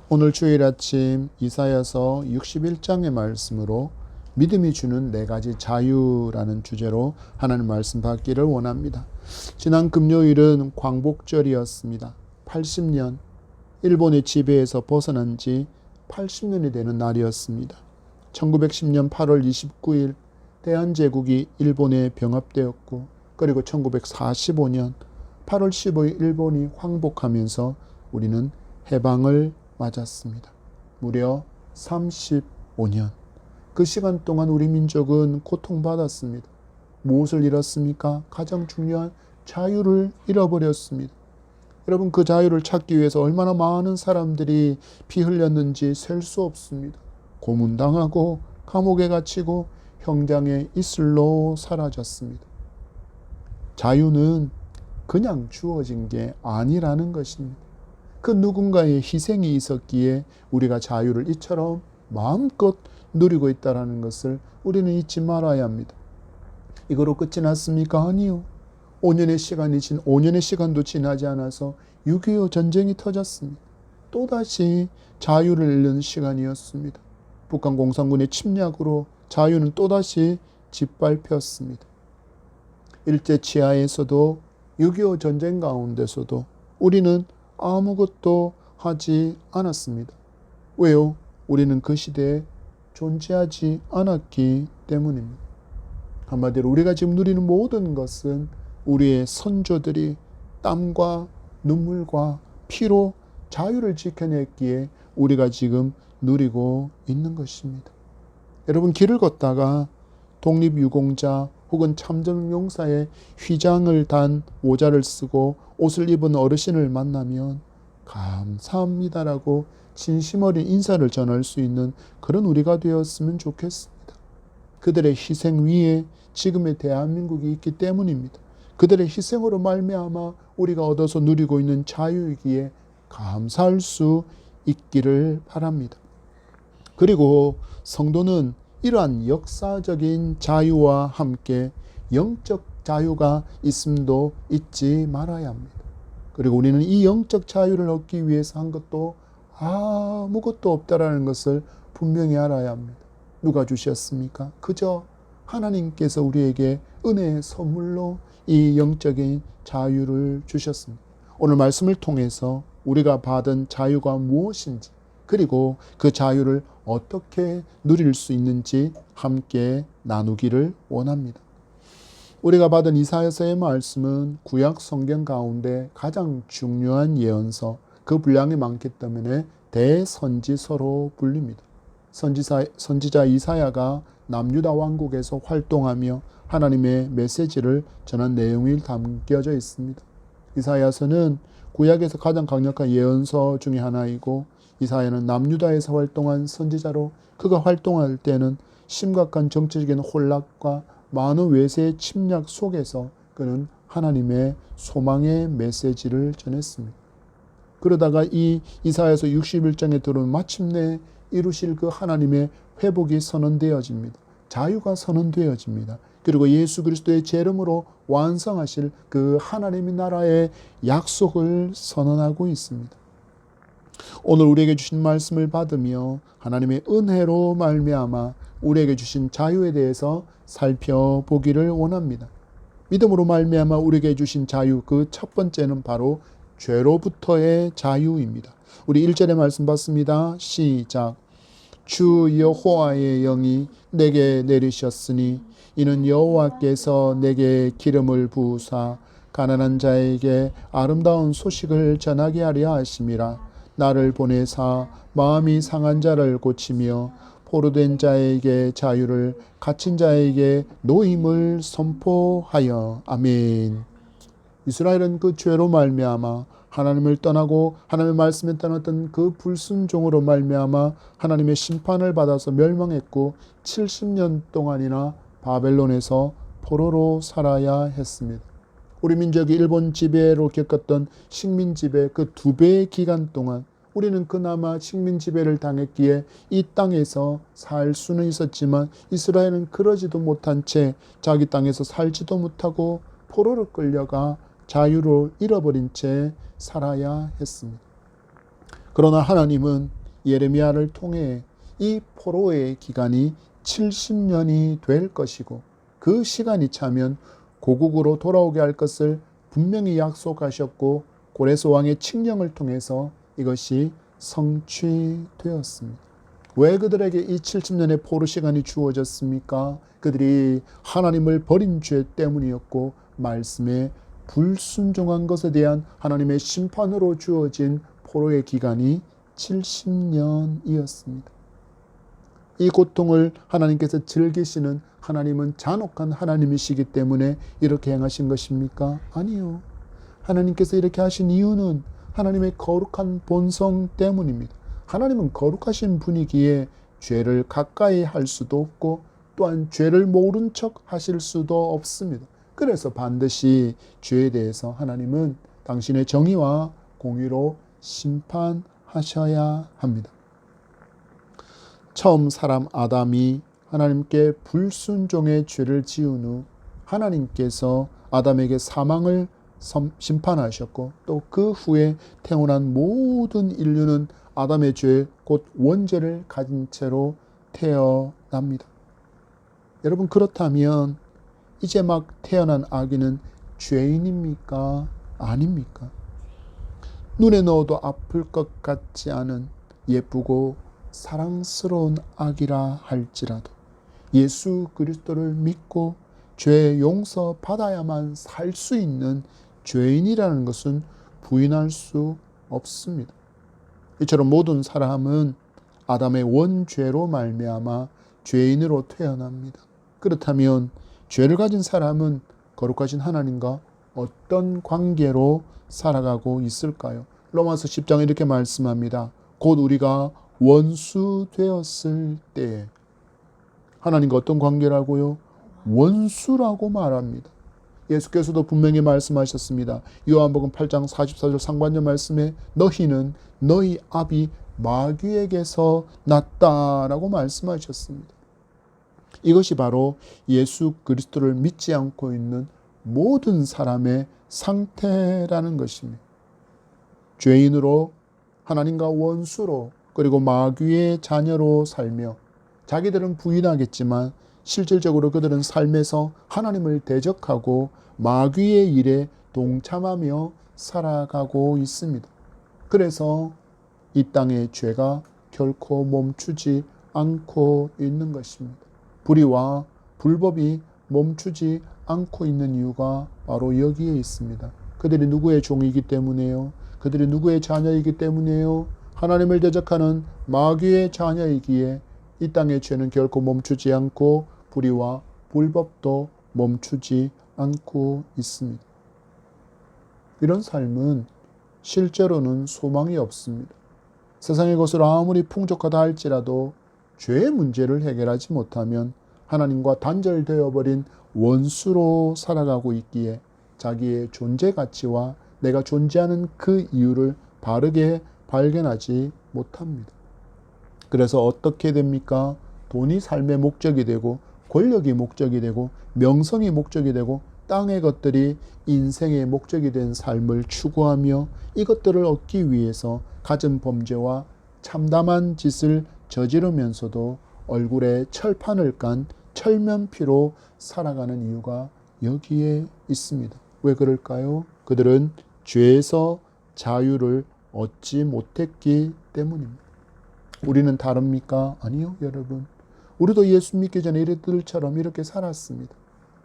오늘 주일 아침 이사야서 61장의 말씀으로 믿음이 주는 4가지 자유라는 주제로 하나님 말씀 받기를 원합니다. 지난 금요일은 광복절이었습니다. 80년, 일본의 지배에서 벗어난 지 80년이 되는 날이었습니다. 1910년 8월 29일 대한제국이 일본에 병합되었고, 그리고 1945년 8월 15일 일본이 황복하면서 우리는 해방을 맞았습니다. 무려 35년. 그 시간 동안 우리 민족은 고통받았습니다. 무엇을 잃었습니까? 가장 중요한 자유를 잃어버렸습니다. 여러분, 그 자유를 찾기 위해서 얼마나 많은 사람들이 피 흘렸는지 셀 수 없습니다. 고문당하고 감옥에 갇히고 형장의 이슬로 사라졌습니다. 자유는 그냥 주어진 게 아니라는 것입니다. 그 누군가의 희생이 있었기에 우리가 자유를 이처럼 마음껏 누리고 있다는 것을 우리는 잊지 말아야 합니다. 이거로 끝이 났습니까? 아니요. 5년의 시간도 지나지 않아서 6.25 전쟁이 터졌습니다. 또다시 자유를 잃는 시간이었습니다. 북한 공산군의 침략으로 자유는 또다시 짓밟혔습니다. 일제 치하에서도 6.25 전쟁 가운데서도 우리는 아무것도 하지 않았습니다. 왜요? 우리는 그 시대에 존재하지 않았기 때문입니다. 한마디로 우리가 지금 누리는 모든 것은 우리의 선조들이 땀과 눈물과 피로 자유를 지켜냈기에 우리가 지금 누리고 있는 것입니다. 여러분, 길을 걷다가 독립유공자 혹은 참전용사의 휘장을 단 모자를 쓰고 옷을 입은 어르신을 만나면 감사합니다라고 진심 어린 인사를 전할 수 있는 그런 우리가 되었으면 좋겠습니다. 그들의 희생 위에 지금의 대한민국이 있기 때문입니다. 그들의 희생으로 말미암아 우리가 얻어서 누리고 있는 자유이기에 감사할 수 있기를 바랍니다. 그리고 성도는 이러한 역사적인 자유와 함께 영적 자유가 있음도 잊지 말아야 합니다. 그리고 우리는 이 영적 자유를 얻기 위해서 한 것도 아무것도 없다라는 것을 분명히 알아야 합니다. 누가 주셨습니까? 그저 하나님께서 우리에게 은혜의 선물로 이 영적인 자유를 주셨습니다. 오늘 말씀을 통해서 우리가 받은 자유가 무엇인지, 그리고 그 자유를 어떻게 누릴 수 있는지 함께 나누기를 원합니다. 우리가 받은 이사야서의 말씀은 구약 성경 가운데 가장 중요한 예언서, 그 분량이 많기 때문에 대선지서로 불립니다. 선지자 이사야가 남유다 왕국에서 활동하며 하나님의 메시지를 전한 내용이 담겨져 있습니다. 이사야서는 구약에서 가장 강력한 예언서 중에 하나이고, 이사야는 남유다에서 활동한 선지자로 그가 활동할 때는 심각한 정치적인 혼란과 많은 외세의 침략 속에서 그는 하나님의 소망의 메시지를 전했습니다. 그러다가 이 이사야서 61장에 들어오면 마침내 이루실 그 하나님의 회복이 선언되어집니다. 자유가 선언되어집니다. 그리고 예수 그리스도의 재림으로 완성하실 그 하나님의 나라의 약속을 선언하고 있습니다. 오늘 우리에게 주신 말씀을 받으며 하나님의 은혜로 말미암아 우리에게 주신 자유에 대해서 살펴보기를 원합니다. 믿음으로 말미암아 우리에게 주신 자유, 그 첫 번째는 바로 죄로부터의 자유입니다. 우리 1절의 말씀 받습니다. 시작. 주 여호와의 영이 내게 내리셨으니 이는 여호와께서 내게 기름을 부으사 가난한 자에게 아름다운 소식을 전하게 하려 하심이라. 나를 보내사 마음이 상한 자를 고치며 포로된 자에게 자유를, 갇힌 자에게 노임을 선포하여. 아멘. 이스라엘은 그 죄로 말미암아 하나님을 떠나고 하나님의 말씀에 떠났던 그 불순종으로 말미암아 하나님의 심판을 받아서 멸망했고 70년 동안이나 바벨론에서 포로로 살아야 했습니다. 우리 민족이 일본 지배로 겪었던 식민 지배 그 2배의 기간 동안 우리는 그나마 식민 지배를 당했기에 이 땅에서 살 수는 있었지만 이스라엘은 그러지도 못한 채 자기 땅에서 살지도 못하고 포로로 끌려가 자유를 잃어버린 채 살아야 했습니다. 그러나 하나님은 예레미야를 통해 이 포로의 기간이 70년이 될 것이고 그 시간이 차면 고국으로 돌아오게 할 것을 분명히 약속하셨고 고레스 왕의 칙령을 통해서 이것이 성취되었습니다. 왜 그들에게 이 70년의 포로 시간이 주어졌습니까? 그들이 하나님을 버린 죄 때문이었고 말씀에 불순종한 것에 대한 하나님의 심판으로 주어진 포로의 기간이 70년이었습니다. 이 고통을 하나님께서 즐기시는 하나님은 잔혹한 하나님이시기 때문에 이렇게 행하신 것입니까? 아니요. 하나님께서 이렇게 하신 이유는 하나님의 거룩한 본성 때문입니다. 하나님은 거룩하신 분이기에 죄를 가까이 할 수도 없고 또한 죄를 모른 척 하실 수도 없습니다. 그래서 반드시 죄에 대해서 하나님은 당신의 정의와 공의로 심판하셔야 합니다. 처음 사람 아담이 하나님께 불순종의 죄를 지은 후 하나님께서 아담에게 사망을 심판하셨고 또 그 후에 태어난 모든 인류는 아담의 죄, 곧 원죄를 가진 채로 태어납니다. 여러분, 그렇다면 이제 막 태어난 아기는 죄인입니까? 아닙니까? 눈에 넣어도 아플 것 같지 않은 예쁘고 사랑스러운 아기라 할지라도 예수 그리스도를 믿고 죄 용서 받아야만 살 수 있는 죄인이라는 것은 부인할 수 없습니다. 이처럼 모든 사람은 아담의 원죄로 말미암아 죄인으로 태어납니다. 그렇다면 죄를 가진 사람은 거룩하신 하나님과 어떤 관계로 살아가고 있을까요? 로마서 10장에 이렇게 말씀합니다. 곧 우리가 원수 되었을 때 하나님과 어떤 관계라고요? 원수라고 말합니다. 예수께서도 분명히 말씀하셨습니다. 요한복음 8장 44절 상반절 말씀에 너희는 너희 아비 마귀에게서 났다라고 말씀하셨습니다. 이것이 바로 예수 그리스도를 믿지 않고 있는 모든 사람의 상태라는 것입니다. 죄인으로 하나님과 원수로 그리고 마귀의 자녀로 살며 자기들은 부인하겠지만 실질적으로 그들은 삶에서 하나님을 대적하고 마귀의 일에 동참하며 살아가고 있습니다. 그래서 이 땅의 죄가 결코 멈추지 않고 있는 것입니다. 불의와 불법이 멈추지 않고 있는 이유가 바로 여기에 있습니다. 그들이 누구의 종이기 때문에요? 그들이 누구의 자녀이기 때문에요? 하나님을 대적하는 마귀의 자녀이기에 이 땅의 죄는 결코 멈추지 않고 불의와 불법도 멈추지 않고 있습니다. 이런 삶은 실제로는 소망이 없습니다. 세상의 것을 아무리 풍족하다 할지라도 죄의 문제를 해결하지 못하면 하나님과 단절되어 버린 원수로 살아가고 있기에 자기의 존재 가치와 내가 존재하는 그 이유를 바르게 발견하지 못합니다. 그래서 어떻게 됩니까? 돈이 삶의 목적이 되고 권력이 목적이 되고 명성이 목적이 되고 땅의 것들이 인생의 목적이 된 삶을 추구하며 이것들을 얻기 위해서 갖은 범죄와 참담한 짓을 저지르면서도 얼굴에 철판을 깐 철면피로 살아가는 이유가 여기에 있습니다. 왜 그럴까요? 그들은 죄에서 자유를 얻지 못했기 때문입니다. 우리는 다릅니까? 아니요, 여러분. 우리도 예수 믿기 전에 이들처럼 이렇게 살았습니다.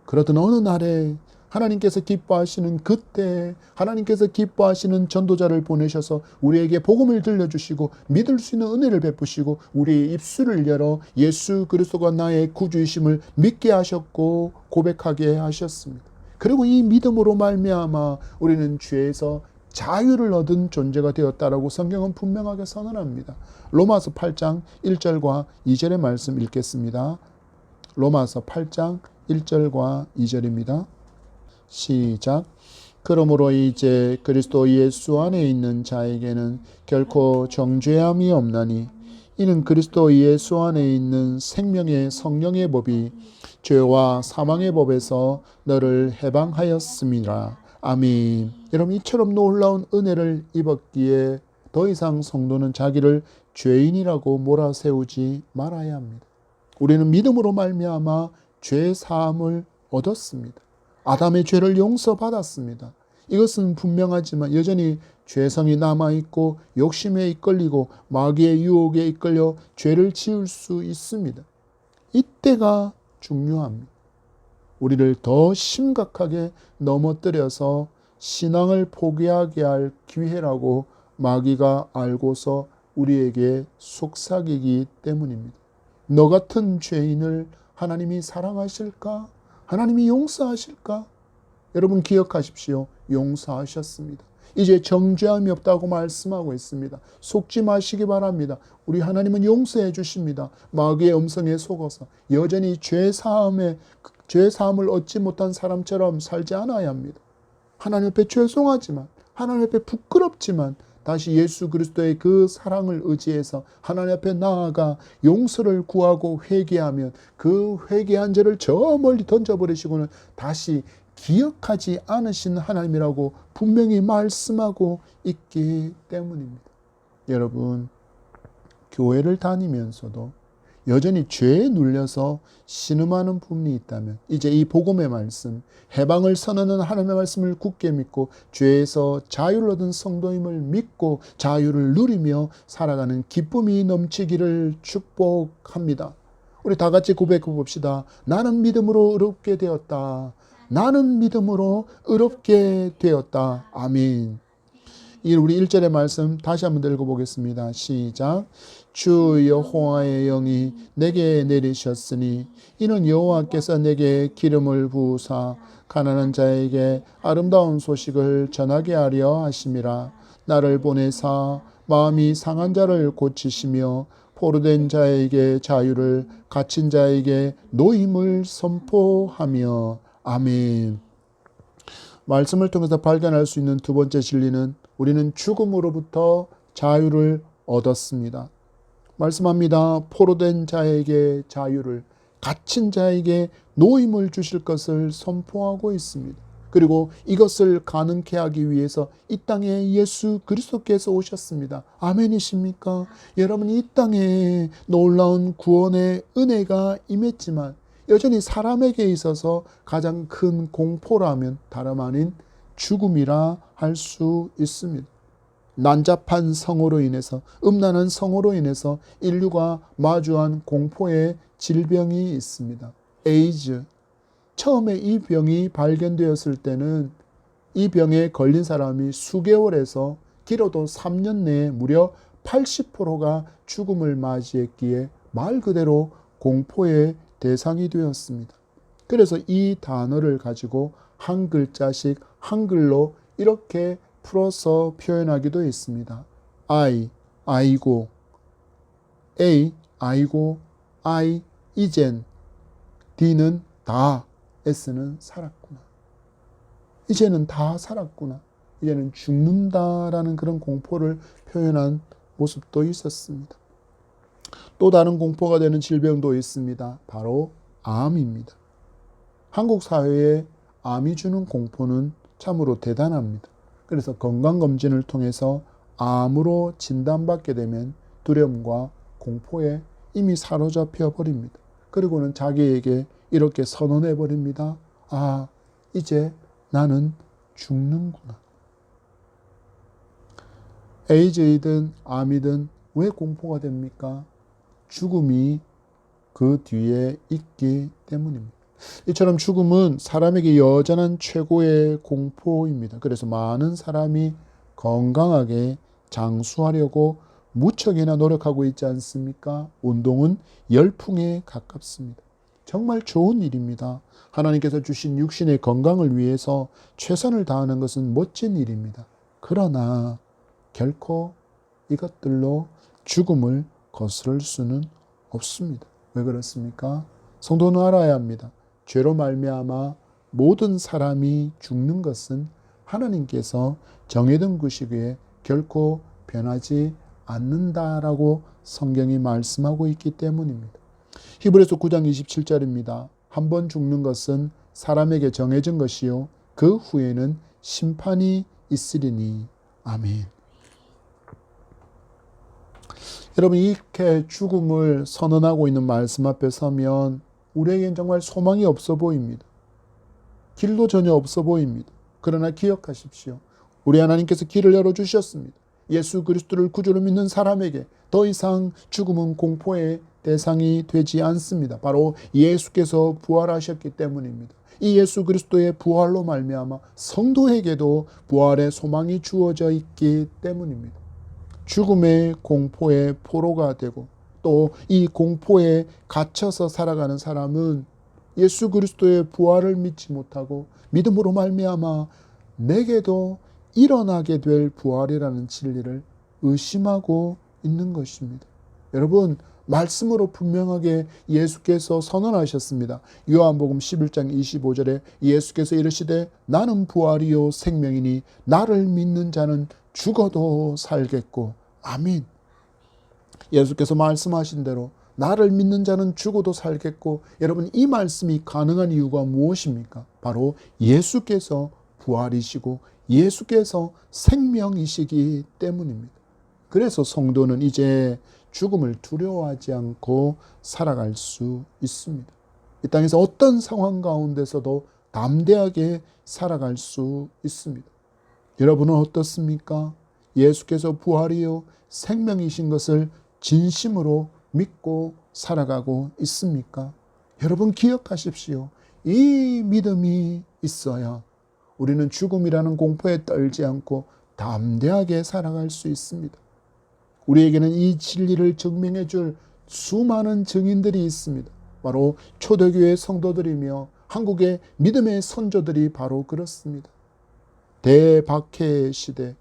그러던 어느 날에 하나님께서 기뻐하시는 그때 하나님께서 기뻐하시는 전도자를 보내셔서 우리에게 복음을 들려주시고 믿을 수 있는 은혜를 베푸시고 우리의 입술을 열어 예수 그리스도가 나의 구주이심을 믿게 하셨고 고백하게 하셨습니다. 그리고 이 믿음으로 말미암아 우리는 죄에서 자유를 얻은 존재가 되었다라고 성경은 분명하게 선언합니다. 로마서 8장 1절과 2절의 말씀 읽겠습니다. 로마서 8장 1절과 2절입니다. 시작. 그러므로 이제 그리스도 예수 안에 있는 자에게는 결코 정죄함이 없나니 이는 그리스도 예수 안에 있는 생명의 성령의 법이 죄와 사망의 법에서 너를 해방하였음이라. 아멘. 여러분, 이처럼 놀라운 은혜를 입었기에 더 이상 성도는 자기를 죄인이라고 몰아세우지 말아야 합니다. 우리는 믿음으로 말미암아 죄 사함을 얻었습니다. 아담의 죄를 용서받았습니다. 이것은 분명하지만 여전히 죄성이 남아있고 욕심에 이끌리고 마귀의 유혹에 이끌려 죄를 지을 수 있습니다. 이때가 중요합니다. 우리를 더 심각하게 넘어뜨려서 신앙을 포기하게 할 기회라고 마귀가 알고서 우리에게 속삭이기 때문입니다. 너 같은 죄인을 하나님이 사랑하실까? 하나님이 용서하실까? 여러분 기억하십시오. 용서하셨습니다. 이제 정죄함이 없다고 말씀하고 있습니다. 속지 마시기 바랍니다. 우리 하나님은 용서해 주십니다. 마귀의 음성에 속아서 여전히 죄사함을 얻지 못한 사람처럼 살지 않아야 합니다. 하나님 앞에 죄송하지만, 하나님 앞에 부끄럽지만 다시 예수 그리스도의 그 사랑을 의지해서 하나님 앞에 나아가 용서를 구하고 회개하면 그 회개한 죄를 저 멀리 던져버리시고는 다시 기억하지 않으신 하나님이라고 분명히 말씀하고 있기 때문입니다. 여러분, 교회를 다니면서도 여전히 죄에 눌려서 신음하는 부분이 있다면 이제 이 복음의 말씀, 해방을 선언하는 하나님의 말씀을 굳게 믿고 죄에서 자유를 얻은 성도임을 믿고 자유를 누리며 살아가는 기쁨이 넘치기를 축복합니다. 우리 다 같이 고백해 봅시다. 나는 믿음으로 의롭게 되었다. 나는 믿음으로 의롭게 되었다. 아멘. 우리 1절의 말씀 다시 한번 읽어보겠습니다. 시작. 주 여호와의 영이 내게 내리셨으니 이는 여호와께서 내게 기름을 부으사 가난한 자에게 아름다운 소식을 전하게 하려 하심이라. 나를 보내사 마음이 상한 자를 고치시며 포로된 자에게 자유를, 갇힌 자에게 노임을 선포하며. 아멘. 말씀을 통해서 발견할 수 있는 두 번째 진리는 우리는 죽음으로부터 자유를 얻었습니다. 말씀합니다. 포로된 자에게 자유를, 갇힌 자에게 노임을 주실 것을 선포하고 있습니다. 그리고 이것을 가능케 하기 위해서 이 땅에 예수 그리스도께서 오셨습니다. 아멘이십니까? 여러분, 이 땅에 놀라운 구원의 은혜가 임했지만 여전히 사람에게 있어서 가장 큰 공포라면 다름 아닌 죽음이라 할 수 있습니다. 난잡한 성으로 인해서, 음란한 성으로 인해서 인류가 마주한 공포의 질병이 있습니다. 에이즈. 처음에 이 병이 발견되었을 때는 이 병에 걸린 사람이 수개월에서 길어도 3년 내에 무려 80%가 죽음을 맞이했기에 말 그대로 공포의 대상이 되었습니다. 그래서 이 단어를 가지고 한 글자씩 한글로 이렇게 풀어서 표현하기도 했습니다. I, 아이고, A, 아이고, I, 이젠, D는 다, S는 살았구나. 이제는 다 살았구나. 이제는 죽는다라는 그런 공포를 표현한 모습도 있었습니다. 또 다른 공포가 되는 질병도 있습니다. 바로 암입니다. 한국 사회에 암이 주는 공포는 참으로 대단합니다. 그래서 건강검진을 통해서 암으로 진단받게 되면 두려움과 공포에 이미 사로잡혀 버립니다. 그리고는 자기에게 이렇게 선언해 버립니다. 아, 이제 나는 죽는구나. 에이즈이든 암이든 왜 공포가 됩니까? 죽음이 그 뒤에 있기 때문입니다. 이처럼 죽음은 사람에게 여전한 최고의 공포입니다. 그래서 많은 사람이 건강하게 장수하려고 무척이나 노력하고 있지 않습니까? 운동은 열풍에 가깝습니다. 정말 좋은 일입니다. 하나님께서 주신 육신의 건강을 위해서 최선을 다하는 것은 멋진 일입니다. 그러나 결코 이것들로 죽음을 거스를 수는 없습니다. 왜 그렇습니까? 성도는 알아야 합니다. 죄로 말미암아 모든 사람이 죽는 것은 하나님께서 정해둔 것이기에 결코 변하지 않는다라고 성경이 말씀하고 있기 때문입니다. 히브리서 9장 27절입니다. 한 번 죽는 것은 사람에게 정해진 것이요 그 후에는 심판이 있으리니. 아멘. 여러분, 이렇게 죽음을 선언하고 있는 말씀 앞에 서면 우리에겐 정말 소망이 없어 보입니다. 길도 전혀 없어 보입니다. 그러나 기억하십시오. 우리 하나님께서 길을 열어주셨습니다. 예수 그리스도를 구주로 믿는 사람에게 더 이상 죽음은 공포의 대상이 되지 않습니다. 바로 예수께서 부활하셨기 때문입니다. 이 예수 그리스도의 부활로 말미암아 성도에게도 부활의 소망이 주어져 있기 때문입니다. 죽음의 공포의 포로가 되고 또 이 공포에 갇혀서 살아가는 사람은 예수 그리스도의 부활을 믿지 못하고 믿음으로 말미암아 내게도 일어나게 될 부활이라는 진리를 의심하고 있는 것입니다. 여러분, 말씀으로 분명하게 예수께서 선언하셨습니다. 요한복음 11장 25절에 예수께서 이르시되 나는 부활이요 생명이니 나를 믿는 자는 죽어도 살겠고. 아멘. 예수께서 말씀하신 대로 나를 믿는 자는 죽어도 살겠고, 여러분, 이 말씀이 가능한 이유가 무엇입니까? 바로 예수께서 부활이시고 예수께서 생명이시기 때문입니다. 그래서 성도는 이제 죽음을 두려워하지 않고 살아갈 수 있습니다. 이 땅에서 어떤 상황 가운데서도 담대하게 살아갈 수 있습니다. 여러분은 어떻습니까? 예수께서 부활이요 생명이신 것을 진심으로 믿고 살아가고 있습니까? 여러분, 기억하십시오. 이 믿음이 있어야 우리는 죽음이라는 공포에 떨지 않고 담대하게 살아갈 수 있습니다. 우리에게는 이 진리를 증명해 줄 수많은 증인들이 있습니다. 바로 초대교회 성도들이며 한국의 믿음의 선조들이 바로 그렇습니다. 대박해 시대,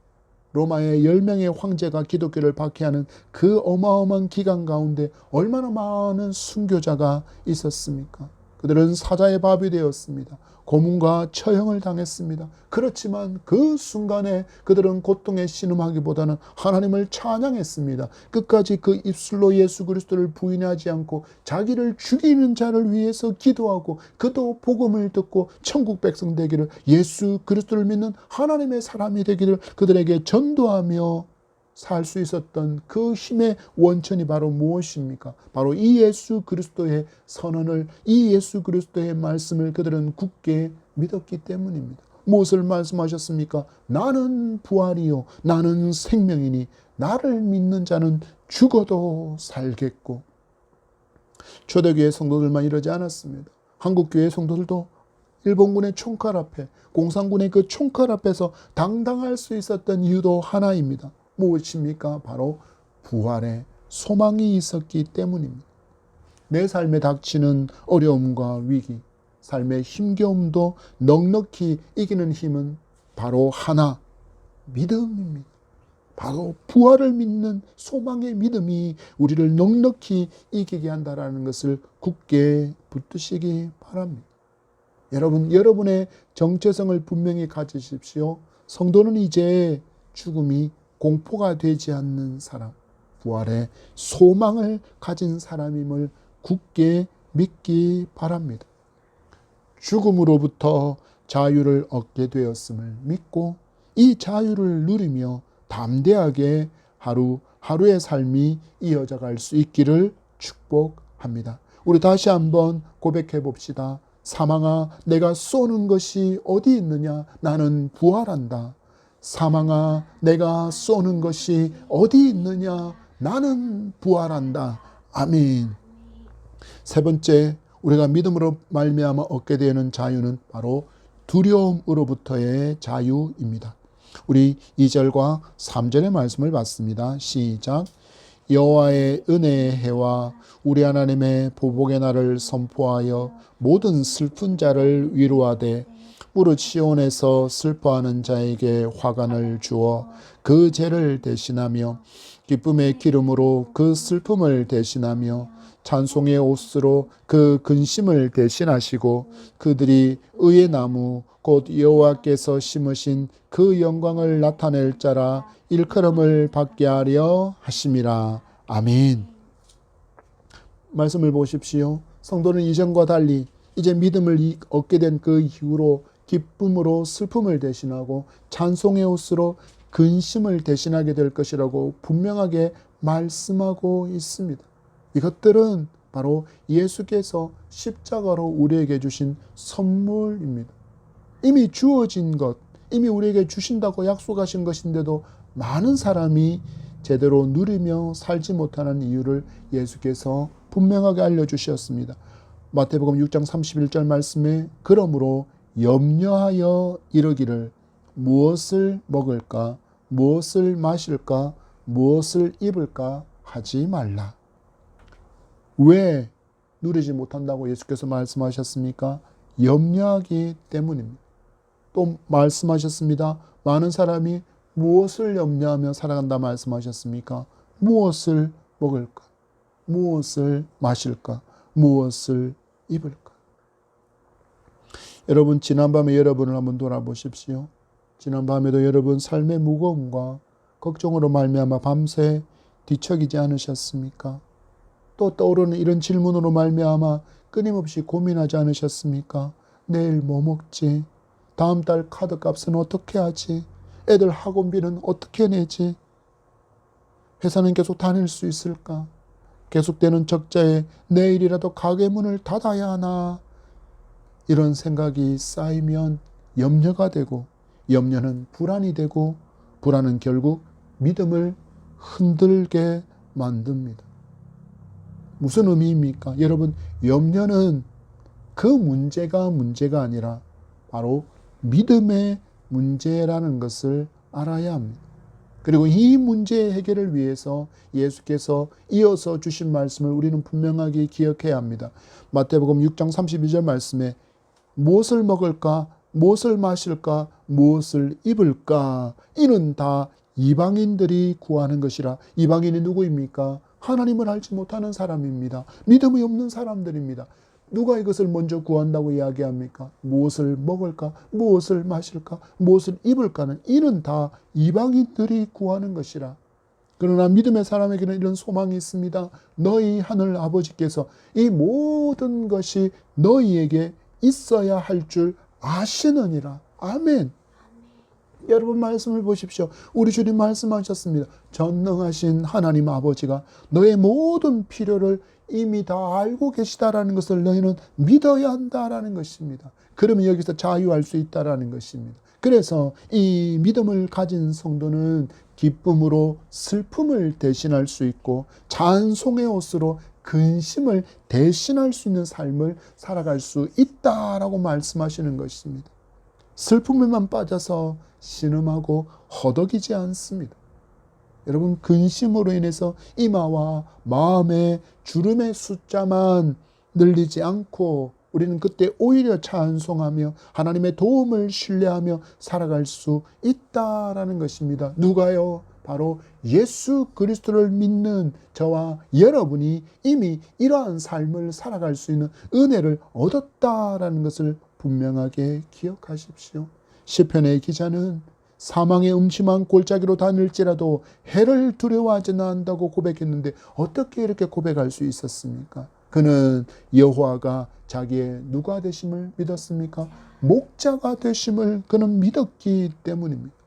로마의 10명의 황제가 기독교를 박해하는 그 어마어마한 기간 가운데 얼마나 많은 순교자가 있었습니까? 그들은 사자의 밥이 되었습니다. 고문과 처형을 당했습니다. 그렇지만 그 순간에 그들은 고통에 신음하기보다는 하나님을 찬양했습니다. 끝까지 그 입술로 예수 그리스도를 부인하지 않고 자기를 죽이는 자를 위해서 기도하고 그도 복음을 듣고 천국 백성 되기를, 예수 그리스도를 믿는 하나님의 사람이 되기를 그들에게 전도하며 살 수 있었던 그 힘의 원천이 바로 무엇입니까? 바로 이 예수 그리스도의 선언을, 이 예수 그리스도의 말씀을 그들은 굳게 믿었기 때문입니다. 무엇을 말씀하셨습니까? 나는 부활이요 나는 생명이니 나를 믿는 자는 죽어도 살겠고. 초대교회 성도들만 이러지 않았습니다. 한국교회 성도들도 일본군의 총칼 앞에, 공산군의 그 총칼 앞에서 당당할 수 있었던 이유도 하나입니다. 무엇입니까? 바로 부활의 소망이 있었기 때문입니다. 내 삶에 닥치는 어려움과 위기, 삶의 힘겨움도 넉넉히 이기는 힘은 바로 하나, 믿음입니다. 바로 부활을 믿는 소망의 믿음이 우리를 넉넉히 이기게 한다는 것을 굳게 붙드시기 바랍니다. 여러분, 여러분의 정체성을 분명히 가지십시오. 성도는 이제 죽음이 공포가 되지 않는 사람, 부활의 소망을 가진 사람임을 굳게 믿기 바랍니다. 죽음으로부터 자유를 얻게 되었음을 믿고 이 자유를 누리며 담대하게 하루하루의 삶이 이어져 갈 수 있기를 축복합니다. 우리 다시 한번 고백해 봅시다. 사망아, 내가 쏘는 것이 어디 있느냐? 나는 부활한다. 사망아, 내가 쏘는 것이 어디 있느냐? 나는 부활한다. 아멘. 세 번째, 우리가 믿음으로 말미암아 얻게 되는 자유는 바로 두려움으로부터의 자유입니다. 우리 2절과 3절의 말씀을 봤습니다. 시작. 여호와의 은혜의 해와 우리 하나님의 보복의 날을 선포하여 모든 슬픈 자를 위로하되 무릇 시온에서 슬퍼하는 자에게 화관을 주어 그 죄를 대신하며 기쁨의 기름으로 그 슬픔을 대신하며 찬송의 옷으로 그 근심을 대신하시고 그들이 의의 나무 곧 여호와께서 심으신 그 영광을 나타낼 자라 일컬음을 받게 하려 하심이라. 아멘. 말씀을 보십시오. 성도는 이전과 달리 이제 믿음을 얻게 된 그 이후로 기쁨으로 슬픔을 대신하고 찬송의 옷으로 근심을 대신하게 될 것이라고 분명하게 말씀하고 있습니다. 이것들은 바로 예수께서 십자가로 우리에게 주신 선물입니다. 이미 주어진 것, 이미 우리에게 주신다고 약속하신 것인데도 많은 사람이 제대로 누리며 살지 못하는 이유를 예수께서 분명하게 알려주셨습니다. 마태복음 6장 31절 말씀에 그러므로 염려하여 이르기를 무엇을 먹을까, 무엇을 마실까, 무엇을 입을까 하지 말라. 왜 누리지 못한다고 예수께서 말씀하셨습니까? 염려하기 때문입니다. 또 말씀하셨습니다. 많은 사람이 무엇을 염려하며 살아간다 말씀하셨습니까? 무엇을 먹을까? 무엇을 마실까? 무엇을 입을까? 여러분, 지난밤에 여러분을 한번 돌아보십시오. 지난밤에도 여러분 삶의 무거움과 걱정으로 말미암아 밤새 뒤척이지 않으셨습니까? 또 떠오르는 이런 질문으로 말미암아 끊임없이 고민하지 않으셨습니까? 내일 뭐 먹지? 다음 달 카드값은 어떻게 하지? 애들 학원비는 어떻게 내지? 회사는 계속 다닐 수 있을까? 계속되는 적자에 내일이라도 가게 문을 닫아야 하나? 이런 생각이 쌓이면 염려가 되고, 염려는 불안이 되고, 불안은 결국 믿음을 흔들게 만듭니다. 무슨 의미입니까? 여러분, 염려는 그 문제가 아니라 바로 믿음의 문제라는 것을 알아야 합니다. 그리고 이 문제의 해결을 위해서 예수께서 이어서 주신 말씀을 우리는 분명하게 기억해야 합니다. 마태복음 6장 32절 말씀에 무엇을 먹을까, 무엇을 마실까, 무엇을 입을까, 이는 다 이방인들이 구하는 것이라. 이방인이 누구입니까? 하나님을 알지 못하는 사람입니다. 믿음이 없는 사람들입니다. 누가 이것을 먼저 구한다고 이야기합니까? 무엇을 먹을까? 무엇을 마실까? 무엇을 입을까는 이는 다 이방인들이 구하는 것이라. 그러나 믿음의 사람에게는 이런 소망이 있습니다. 너희 하늘 아버지께서 이 모든 것이 너희에게 있어야 할 줄 아시느니라. 아멘. 여러분 말씀을 보십시오. 우리 주님 말씀하셨습니다. 전능하신 하나님 아버지가 너의 모든 필요를 이미 다 알고 계시다라는 것을 너희는 믿어야 한다라는 것입니다. 그러면 여기서 자유할 수 있다라는 것입니다. 그래서 이 믿음을 가진 성도는 기쁨으로 슬픔을 대신할 수 있고 찬송의 옷으로 근심을 대신할 수 있는 삶을 살아갈 수 있다라고 말씀하시는 것입니다. 슬픔에만 빠져서 신음하고 허덕이지 않습니다. 여러분, 근심으로 인해서 이마와 마음의 주름의 숫자만 늘리지 않고 우리는 그때 오히려 찬송하며 하나님의 도움을 신뢰하며 살아갈 수 있다라는 것입니다. 누가요? 바로 예수 그리스도를 믿는 저와 여러분이 이미 이러한 삶을 살아갈 수 있는 은혜를 얻었다라는 것을 분명하게 기억하십시오. 시편의 기자는 사망의 음침한 골짜기로 다닐지라도 해를 두려워하지 않는다고 고백했는데 어떻게 이렇게 고백할 수 있었습니까? 그는 여호와가 자기의 누가 되심을 믿었습니까? 목자가 되심을 그는 믿었기 때문입니다.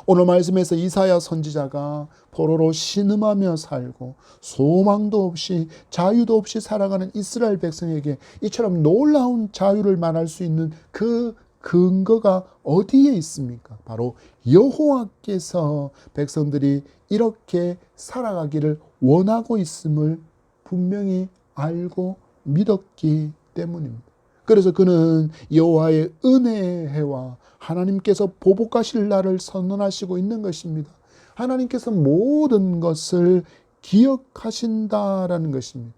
오늘 말씀에서 이사야 선지자가 포로로 신음하며 살고 소망도 없이 자유도 없이 살아가는 이스라엘 백성에게 이처럼 놀라운 자유를 말할 수 있는 그 근거가 어디에 있습니까? 바로 여호와께서 백성들이 이렇게 살아가기를 원하고 있음을 분명히 알고 믿었기 때문입니다. 그래서 그는 여호와의 은혜의 해와 하나님께서 보복하실 날을 선언하시고 있는 것입니다. 하나님께서 모든 것을 기억하신다라는 것입니다.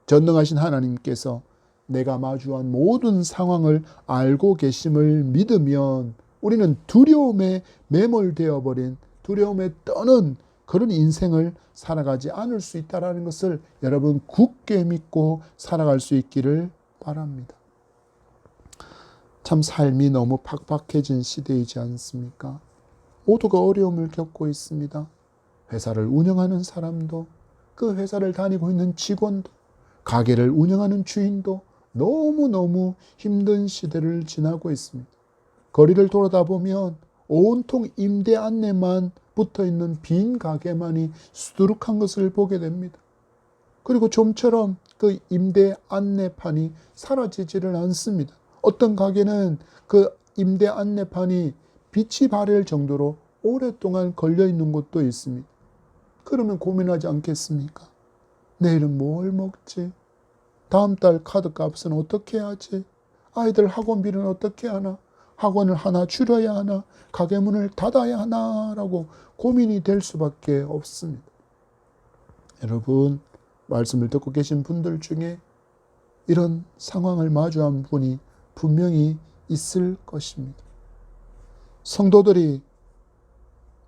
전능하신 하나님께서 내가 마주한 모든 상황을 알고 계심을 믿으면 우리는 두려움에 매몰되어 버린, 두려움에 떠는 그런 인생을 살아가지 않을 수 있다는 것을 여러분 굳게 믿고 살아갈 수 있기를 바랍니다. 참 삶이 너무 팍팍해진 시대이지 않습니까? 모두가 어려움을 겪고 있습니다. 회사를 운영하는 사람도, 그 회사를 다니고 있는 직원도, 가게를 운영하는 주인도 너무너무 힘든 시대를 지나고 있습니다. 거리를 돌아다 보면 온통 임대 안내만 붙어있는 빈 가게만이 수두룩한 것을 보게 됩니다. 그리고 좀처럼 그 임대 안내판이 사라지지를 않습니다. 어떤 가게는 그 임대 안내판이 빛이 바랄 정도로 오랫동안 걸려있는 곳도 있습니다. 그러면 고민하지 않겠습니까? 내일은 뭘 먹지? 다음 달 카드 값은 어떻게 하지? 아이들 학원비는 어떻게 하나? 학원을 하나 줄여야 하나? 가게 문을 닫아야 하나? 라고 고민이 될 수밖에 없습니다. 여러분, 말씀을 듣고 계신 분들 중에 이런 상황을 마주한 분이 분명히 있을 것입니다. 성도들이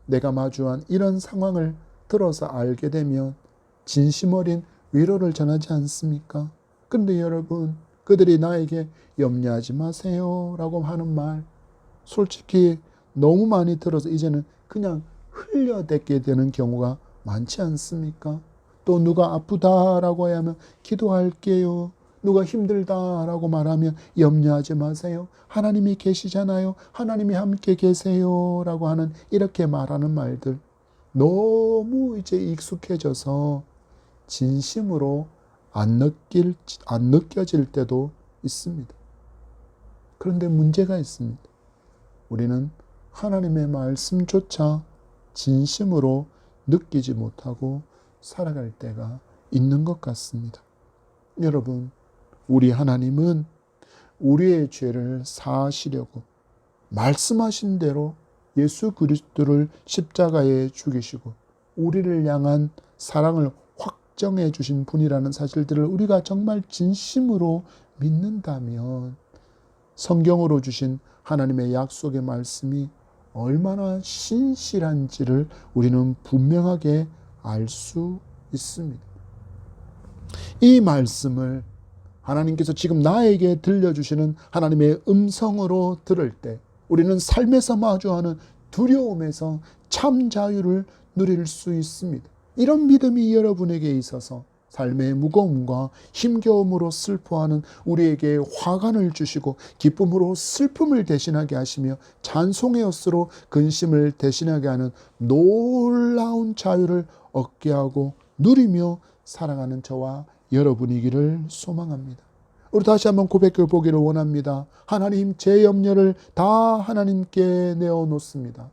내가 마주한 이런 상황을 들어서 알게 되면 진심 어린 위로를 전하지 않습니까? 그런데 여러분, 그들이 나에게 염려하지 마세요 라고 하는 말, 솔직히 너무 많이 들어서 이제는 그냥 흘려대게 되는 경우가 많지 않습니까? 또 누가 아프다라고 하면 기도할게요. 누가 힘들다라고 말하면 염려하지 마세요. 하나님이 계시잖아요. 하나님이 함께 계세요 라고 하는 이렇게 말하는 말들, 너무 이제 익숙해져서 진심으로 안 느껴질 때도 있습니다. 그런데 문제가 있습니다. 우리는 하나님의 말씀조차 진심으로 느끼지 못하고 살아갈 때가 있는 것 같습니다. 여러분, 우리 하나님은 우리의 죄를 사하시려고 말씀하신 대로 예수 그리스도를 십자가에 죽이시고 우리를 향한 사랑을 확정해 주신 분이라는 사실들을 우리가 정말 진심으로 믿는다면 성경으로 주신 하나님의 약속의 말씀이 얼마나 신실한지를 우리는 분명하게 알 수 있습니다. 이 말씀을 하나님께서 지금 나에게 들려주시는 하나님의 음성으로 들을 때 우리는 삶에서 마주하는 두려움에서 참 자유를 누릴 수 있습니다. 이런 믿음이 여러분에게 있어서 삶의 무거움과 힘겨움으로 슬퍼하는 우리에게 화관을 주시고 기쁨으로 슬픔을 대신하게 하시며 찬송의 옷으로 근심을 대신하게 하는 놀라운 자유를 얻게 하고 누리며 살아가는 저와 여러분이기를 소망합니다. 우리 다시 한번 고백해 보기를 원합니다. 하나님, 제 염려를 다 하나님께 내어놓습니다.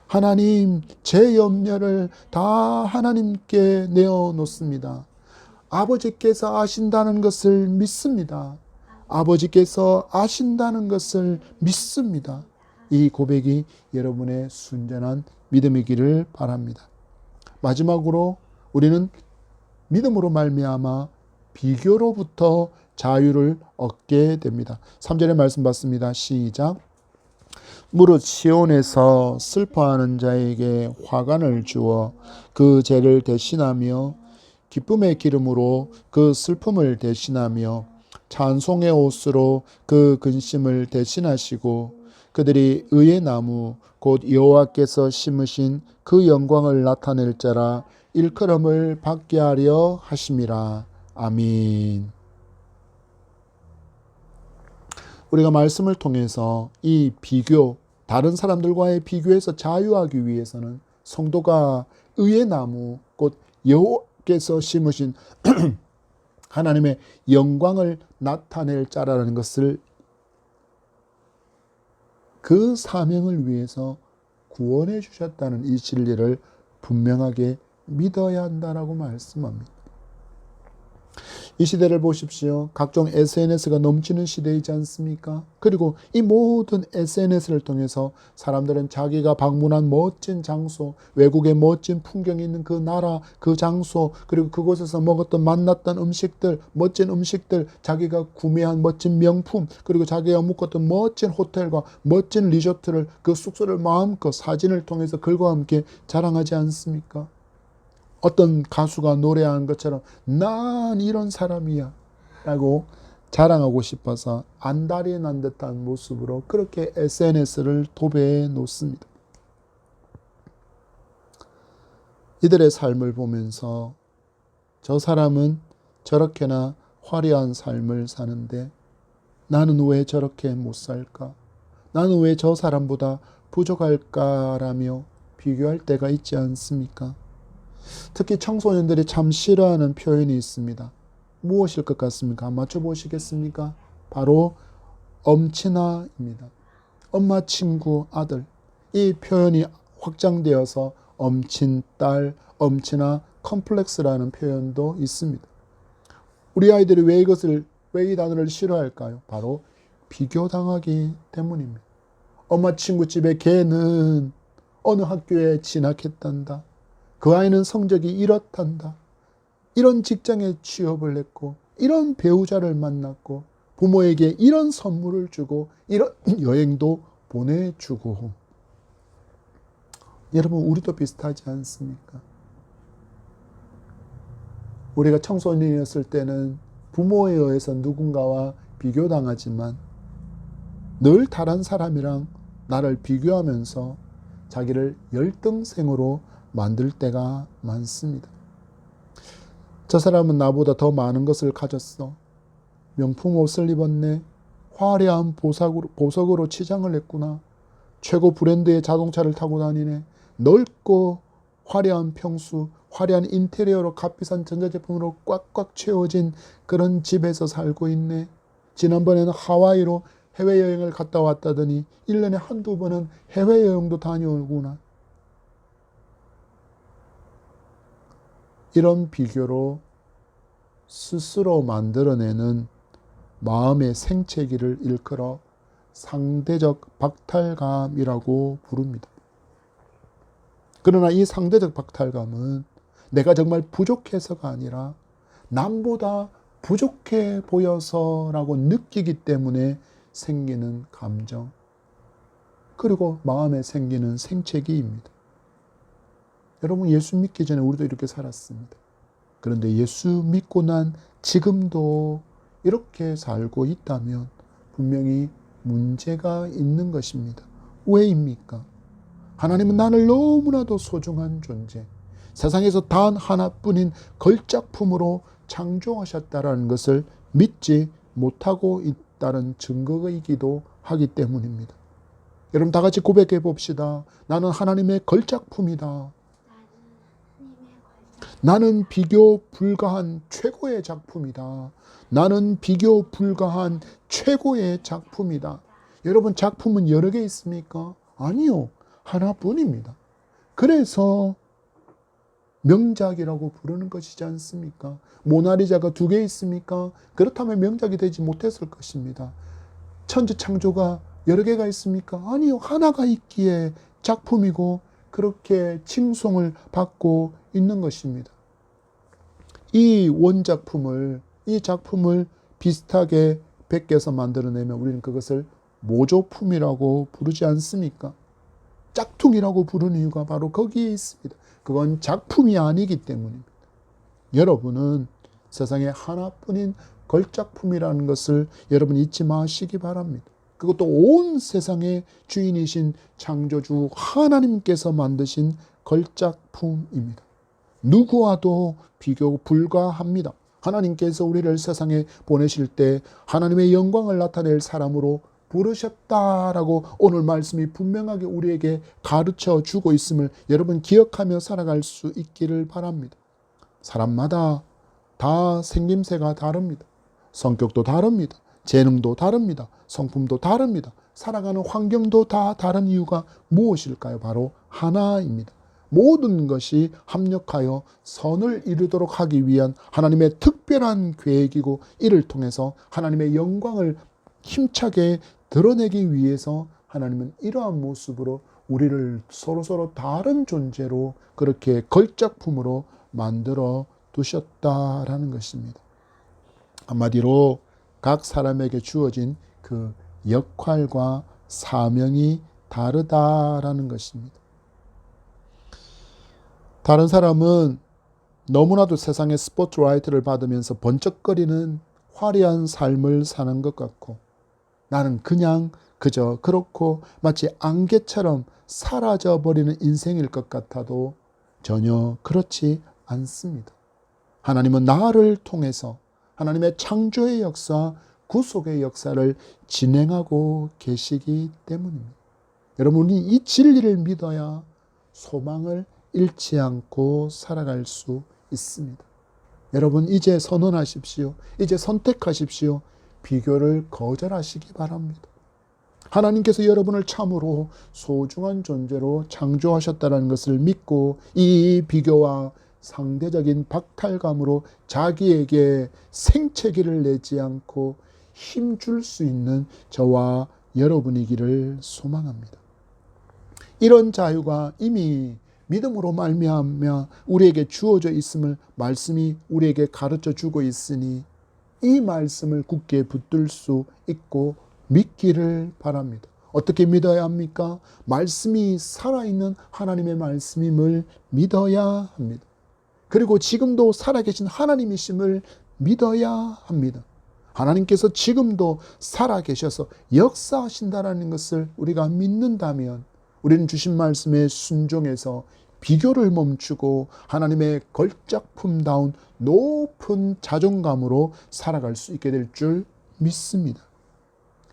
하나님, 제 염려를 다 하나님께 내어놓습니다. 아버지께서 아신다는 것을 믿습니다. 아버지께서 아신다는 것을 믿습니다. 이 고백이 여러분의 순전한 믿음이기를 바랍니다. 마지막으로 우리는 믿음으로 말미암아 비교로부터 자유를 얻게 됩니다. 3절의 말씀 받습니다. 시작. 무릇 시온에서 슬퍼하는 자에게 화관을 주어 그 죄를 대신하며 기쁨의 기름으로 그 슬픔을 대신하며 찬송의 옷으로 그 근심을 대신하시고 그들이 의의 나무 곧 여호와께서 심으신 그 영광을 나타낼 자라 일컬음을 받게 하려 하심이라. 아멘. 우리가 말씀을 통해서 이 비교, 다른 사람들과의 비교에서 자유하기 위해서는 성도가 의의 나무 곧 여호와께서 심으신 하나님의 영광을 나타낼 자라는 것을, 그 사명을 위해서 구원해 주셨다는 이 진리를 분명하게 믿어야 한다라고 말씀합니다. 이 시대를 보십시오. 각종 SNS가 넘치는 시대이지 않습니까? 그리고 이 모든 SNS를 통해서 사람들은 자기가 방문한 멋진 장소, 외국의 멋진 풍경이 있는 그 나라, 그 장소, 그리고 그곳에서 먹었던 만났던 음식들, 멋진 음식들, 자기가 구매한 멋진 명품, 그리고 자기가 묵었던 멋진 호텔과 멋진 리조트를, 그 숙소를 마음껏 사진을 통해서 글과 함께 자랑하지 않습니까? 어떤 가수가 노래하는 것처럼 난 이런 사람이야 라고 자랑하고 싶어서 안달이 난 듯한 모습으로 그렇게 SNS를 도배해 놓습니다. 이들의 삶을 보면서 저 사람은 저렇게나 화려한 삶을 사는데 나는 왜 저렇게 못 살까? 나는 왜 저 사람보다 부족할까라며 비교할 때가 있지 않습니까? 특히 청소년들이 참 싫어하는 표현이 있습니다. 무엇일 것 같습니까? 한번 맞춰보시겠습니까? 바로 엄친아입니다. 엄마 친구 아들. 이 표현이 확장되어서 엄친 딸, 엄친아 컴플렉스라는 표현도 있습니다. 우리 아이들이 왜 이 단어를 싫어할까요? 바로 비교당하기 때문입니다. 엄마 친구 집에 걔는 어느 학교에 진학했단다. 그 아이는 성적이 이렇단다. 이런 직장에 취업을 했고 이런 배우자를 만났고 부모에게 이런 선물을 주고 이런 여행도 보내주고. 여러분, 우리도 비슷하지 않습니까? 우리가 청소년이었을 때는 부모에 의해서 누군가와 비교당하지만 늘 다른 사람이랑 나를 비교하면서 자기를 열등생으로 만들 때가 많습니다. 저 사람은 나보다 더 많은 것을 가졌어. 명품 옷을 입었네. 화려한 보석으로 치장을 했구나. 최고 브랜드의 자동차를 타고 다니네. 넓고 화려한 평수, 화려한 인테리어로 값비싼 전자제품으로 꽉꽉 채워진 그런 집에서 살고 있네. 지난번에는 하와이로 해외여행을 갔다 왔다더니 1년에 한두 번은 해외여행도 다녀오구나. 이런 비교로 스스로 만들어내는 마음의 생채기를 일컬어 상대적 박탈감이라고 부릅니다. 그러나 이 상대적 박탈감은 내가 정말 부족해서가 아니라 남보다 부족해 보여서라고 느끼기 때문에 생기는 감정, 그리고 마음에 생기는 생채기입니다. 여러분, 예수 믿기 전에 우리도 이렇게 살았습니다. 그런데 예수 믿고 난 지금도 이렇게 살고 있다면 분명히 문제가 있는 것입니다. 왜입니까? 하나님은 나를 너무나도 소중한 존재, 세상에서 단 하나뿐인 걸작품으로 창조하셨다는 것을 믿지 못하고 있다는 증거이기도 하기 때문입니다. 여러분, 다 같이 고백해 봅시다. 나는 하나님의 걸작품이다. 나는 비교 불가한 최고의 작품이다. 나는 비교 불가한 최고의 작품이다. 여러분, 작품은 여러 개 있습니까? 아니요. 하나뿐입니다. 그래서 명작이라고 부르는 것이지 않습니까? 모나리자가 2개 있습니까? 그렇다면 명작이 되지 못했을 것입니다. 천지창조가 여러 개가 있습니까? 아니요. 하나가 있기에 작품이고 그렇게 칭송을 받고 있는 것입니다. 이 원작품을, 이 작품을 비슷하게 베껴서 만들어내면 우리는 그것을 모조품이라고 부르지 않습니까? 짝퉁이라고 부르는 이유가 바로 거기에 있습니다. 그건 작품이 아니기 때문입니다. 여러분은 세상에 하나뿐인 걸작품이라는 것을 여러분 잊지 마시기 바랍니다. 그것도 온 세상의 주인이신 창조주 하나님께서 만드신 걸작품입니다. 누구와도 비교 불가합니다. 하나님께서 우리를 세상에 보내실 때 하나님의 영광을 나타낼 사람으로 부르셨다라고 오늘 말씀이 분명하게 우리에게 가르쳐 주고 있음을 여러분 기억하며 살아갈 수 있기를 바랍니다. 사람마다 다 생김새가 다릅니다. 성격도 다릅니다. 재능도 다릅니다. 성품도 다릅니다. 살아가는 환경도 다 다른 이유가 무엇일까요? 바로 하나입니다. 모든 것이 합력하여 선을 이루도록 하기 위한 하나님의 특별한 계획이고 이를 통해서 하나님의 영광을 힘차게 드러내기 위해서 하나님은 이러한 모습으로 우리를 서로 다른 존재로 그렇게 걸작품으로 만들어 두셨다라는 것입니다. 한마디로 각 사람에게 주어진 그 역할과 사명이 다르다라는 것입니다. 다른 사람은 너무나도 세상의 스포트라이트를 받으면서 번쩍거리는 화려한 삶을 사는 것 같고 나는 그냥 그저 그렇고 마치 안개처럼 사라져버리는 인생일 것 같아도 전혀 그렇지 않습니다. 하나님은 나를 통해서 하나님의 창조의 역사, 구속의 역사를 진행하고 계시기 때문입니다. 여러분이 이 진리를 믿어야 소망을 잃지 않고 살아갈 수 있습니다. 여러분, 이제 선언하십시오. 이제 선택하십시오. 비교를 거절하시기 바랍니다. 하나님께서 여러분을 참으로 소중한 존재로 창조하셨다는 것을 믿고 이 비교와 상대적인 박탈감으로 자기에게 생채기를 내지 않고 힘줄 수 있는 저와 여러분이기를 소망합니다. 이런 자유가 이미 믿음으로 말미암아 우리에게 주어져 있음을 말씀이 우리에게 가르쳐 주고 있으니 이 말씀을 굳게 붙들 수 있고 믿기를 바랍니다. 어떻게 믿어야 합니까? 말씀이 살아있는 하나님의 말씀임을 믿어야 합니다. 그리고 지금도 살아계신 하나님이심을 믿어야 합니다. 하나님께서 지금도 살아계셔서 역사하신다는 것을 우리가 믿는다면 우리는 주신 말씀에 순종해서 비교를 멈추고 하나님의 걸작품다운 높은 자존감으로 살아갈 수 있게 될 줄 믿습니다.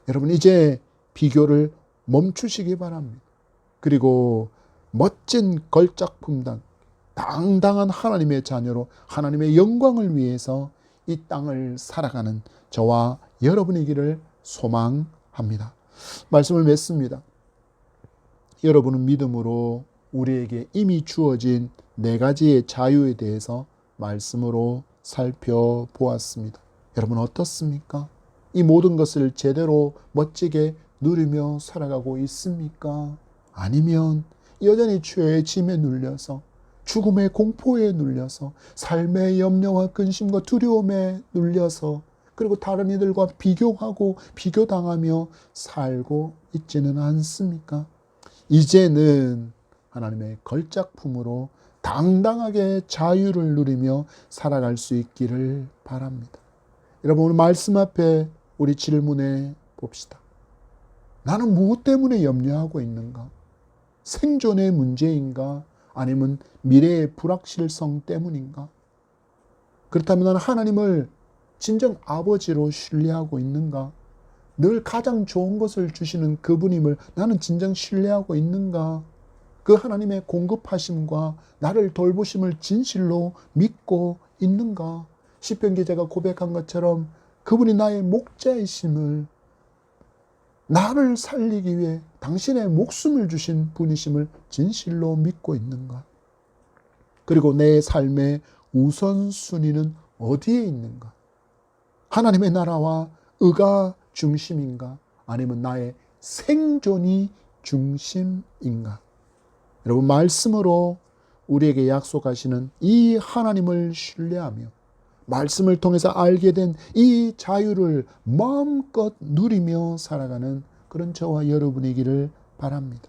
여러분, 이제 비교를 멈추시기 바랍니다. 그리고 멋진 걸작품단 당당한 하나님의 자녀로 하나님의 영광을 위해서 이 땅을 살아가는 저와 여러분이기를 소망합니다. 말씀을 맺습니다. 여러분은 믿음으로 우리에게 이미 주어진 4가지의 자유에 대해서 말씀으로 살펴보았습니다. 여러분 어떻습니까? 이 모든 것을 제대로 멋지게 누리며 살아가고 있습니까? 아니면 여전히 죄의 짐에 눌려서 죽음의 공포에 눌려서 삶의 염려와 근심과 두려움에 눌려서 그리고 다른 이들과 비교하고 비교당하며 살고 있지는 않습니까? 이제는 하나님의 걸작품으로 당당하게 자유를 누리며 살아갈 수 있기를 바랍니다. 여러분, 오늘 말씀 앞에 우리 질문해 봅시다. 나는 무엇 때문에 염려하고 있는가? 생존의 문제인가? 아니면 미래의 불확실성 때문인가? 그렇다면 나는 하나님을 진정 아버지로 신뢰하고 있는가? 늘 가장 좋은 것을 주시는 그분임을 나는 진정 신뢰하고 있는가? 그 하나님의 공급하심과 나를 돌보심을 진실로 믿고 있는가? 시편 기자가 고백한 것처럼 그분이 나의 목자이심을, 나를 살리기 위해 당신의 목숨을 주신 분이심을 진실로 믿고 있는가? 그리고 내 삶의 우선순위는 어디에 있는가? 하나님의 나라와 의가 중심인가? 아니면 나의 생존이 중심인가? 여러분, 말씀으로 우리에게 약속하시는 이 하나님을 신뢰하며 말씀을 통해서 알게 된 이 자유를 마음껏 누리며 살아가는 그런 저와 여러분이기를 바랍니다.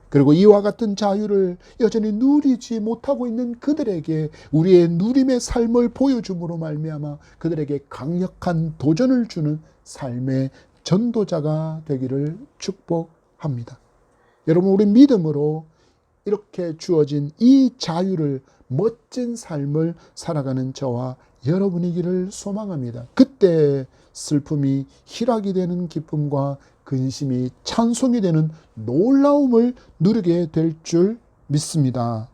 그리고 이와 같은 자유를 여전히 누리지 못하고 있는 그들에게 우리의 누림의 삶을 보여줌으로 말미암아 그들에게 강력한 도전을 주는 삶의 전도자가 되기를 축복합니다. 여러분, 우리 믿음으로 이렇게 주어진 이 자유를, 멋진 삶을 살아가는 저와 여러분이기를 소망합니다. 그때 슬픔이 희락이 되는 기쁨과 근심이 찬송이 되는 놀라움을 누리게 될 줄 믿습니다.